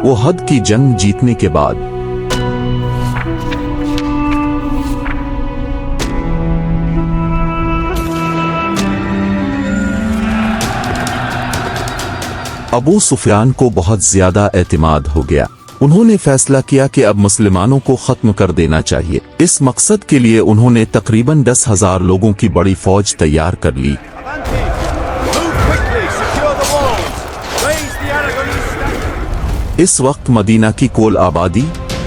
وہ حد کی جنگ जीतने के बाद अबू सुफियान को बहुत ज्यादा एतमाद हो गया। उन्होंने फैसला किया कि अब मुसलमानों को खत्म कर देना चाहिए। इस मकसद के लिए उन्होंने तकरीबन 10,000 लोगों की बड़ी फौज तैयार कर ली। इस वक्त मदीना की कुल आबादी,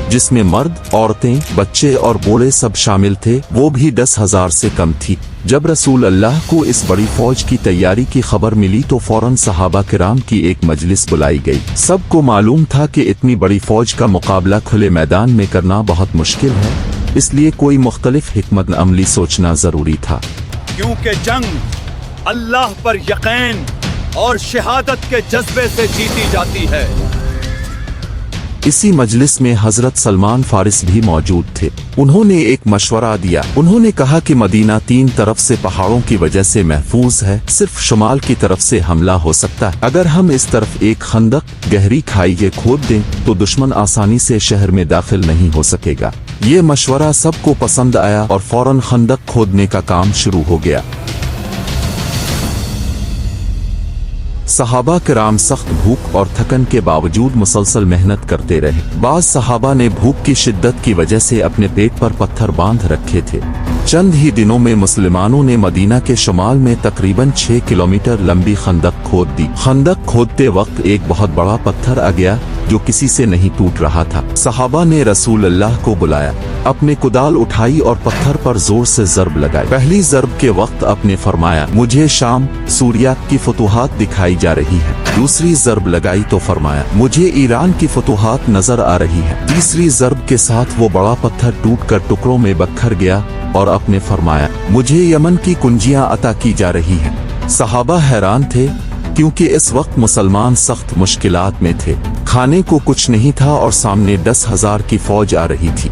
जिसमें मर्द, औरतें, बच्चे और बूढ़े सब शामिल थे, वो भी 10,000 से कम थी। जब रसूल अल्लाह को इस बड़ी फौज की तैयारी की खबर मिली तो फौरन सहाबा किराम की एक मजलिस बुलाई गई। सबको मालूम था कि इतनी बड़ी फौज का मुकाबला खुले मैदान में करना बहुत मुश्किल है, इसलिए कोई मुख्तलिफ हिकमत अमली सोचना जरूरी था। क्योंकि जंग अल्लाह पर यकीन और शहादत के जज्बे से जीती जाती है। इसी मजलिस में हजरत सलमान फारिस भी मौजूद थे। उन्होंने एक मशवरा दिया। उन्होंने कहा कि मदीना 3 तरफ से पहाड़ों की वजह से महफूज है, सिर्फ शुमाल की तरफ से हमला हो सकता है। अगर हम इस तरफ एक खंदक, गहरी खाई ये खोद दें तो दुश्मन आसानी से शहर में दाखिल नहीं हो सकेगा। ये मशवरा सबको पसंद आया और फौरन खंदक खोदने का काम शुरू हो गया। सहाबा किराम सख्त भूख और थकन के बावजूद मुसलसल मेहनत करते रहे। बाज़ सहाबा ने भूख की शिद्दत की वजह से अपने पेट पर पत्थर बांध रखे थे। चंद ही दिनों में मुसलमानों ने मदीना के शुमाल में तकरीबन 6 किलोमीटर लंबी खंदक खोद दी। खंदक खोदते वक्त एक बहुत बड़ा पत्थर आ गया जो किसी से नहीं टूट रहा था। सहाबा ने रसूल अल्लाह को बुलाया, अपने कुदाल उठाई और पत्थर पर जोर से ज़रब लगाई। पहली ज़रब के वक्त आपने फरमाया, मुझे शाम, सूरिया की फतूहात दिखाई जा रही है। दूसरी ज़रब लगाई तो फरमाया, मुझे ईरान की फतूहात नजर आ रही है। तीसरी ज़रब के साथ वो बड़ा पत्थर टूट कर टुकड़ों में बखर गया और आपने फरमाया, मुझे यमन की कुंजियां अता की जा रही हैं। सहाबा हैरान थे क्योंकि इस वक्त मुसलमान सख्त मुश्किलात में थे। खाने को कुछ नहीं था और सामने 10,000 की फौज आ रही थी।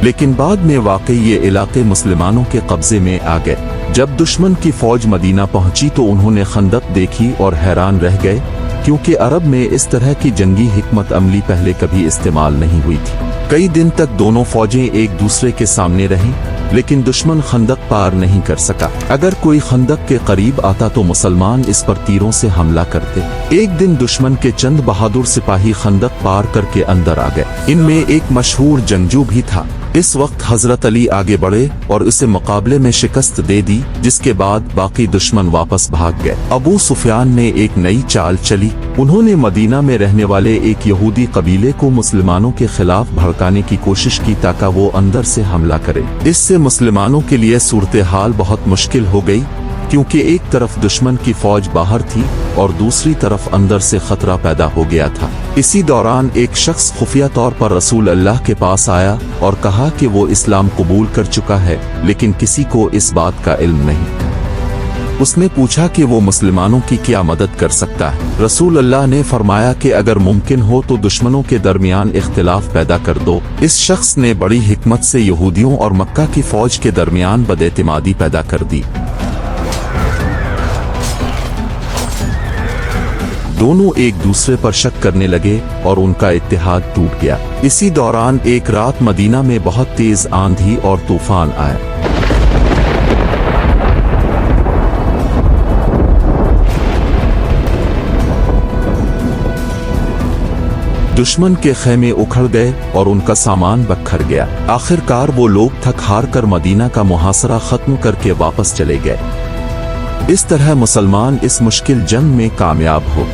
लेकिन बाद में वाकई ये इलाके मुसलमानों के कब्जे में आ गए। जब दुश्मन की फौज मदीना पहुंची तो उन्होंने खंदक देखी और हैरान रह गए, क्योंकि अरब में इस तरह की जंगी हिकमत अमली पहले कभी इस्तेमाल नहीं हुई थी। कई दिन तक दोनों फौजें एक दूसरे के सामने रहीं, लेकिन दुश्मन खंदक पार नहीं कर सका। अगर कोई खंदक के करीब आता तो मुसलमान इस पर तीरों से हमला करते। एक दिन दुश्मन के चंद बहादुर सिपाही खंदक पार करके अंदर आ गए। इनमें एक मशहूर जंगजू भी था। इस वक्त हजरत अली आगे बढ़े और उसे मुकाबले में शिकस्त दे दी, जिसके बाद बाकी दुश्मन वापस भाग गए। अबू सुफियान ने एक नई चाल चली। उन्होंने मदीना में रहने वाले एक यहूदी कबीले को मुसलमानों के खिलाफ भड़काने की कोशिश की ताकि वो अंदर से हमला करे। इससे मुसलमानों के लिए सूरत हाल बहुत मुश्किल हो गई, क्योंकि एक तरफ दुश्मन की फौज बाहर थी और दूसरी तरफ अंदर से खतरा पैदा हो गया था। इसी दौरान एक शख्स खुफिया तौर पर रसूल अल्लाह के पास आया और कहा कि वो इस्लाम कबूल कर चुका है, लेकिन किसी को इस बात का इल्म नहीं। उसने पूछा कि वो मुसलमानों की क्या मदद कर सकता है। रसूल अल्लाह ने फरमाया कि अगर मुमकिन हो तो दुश्मनों के दरमियान इख्तिलाफ पैदा कर दो। इस शख्स ने बड़ी हिकमत से यहूदियों और मक्का की फौज के दरमियान बदएतिमादी पैदा कर दी। दोनों एक दूसरे पर शक करने लगे और उनका इत्तेहाद टूट गया। इसी दौरान एक रात मदीना में बहुत तेज आंधी और तूफान आया। दुश्मन के खेमे उखड़ गए और उनका सामान बखर गया। आखिरकार वो लोग थक हार कर मदीना का मुहासरा खत्म करके वापस चले गए। इस तरह मुसलमान इस मुश्किल जंग में कामयाब हो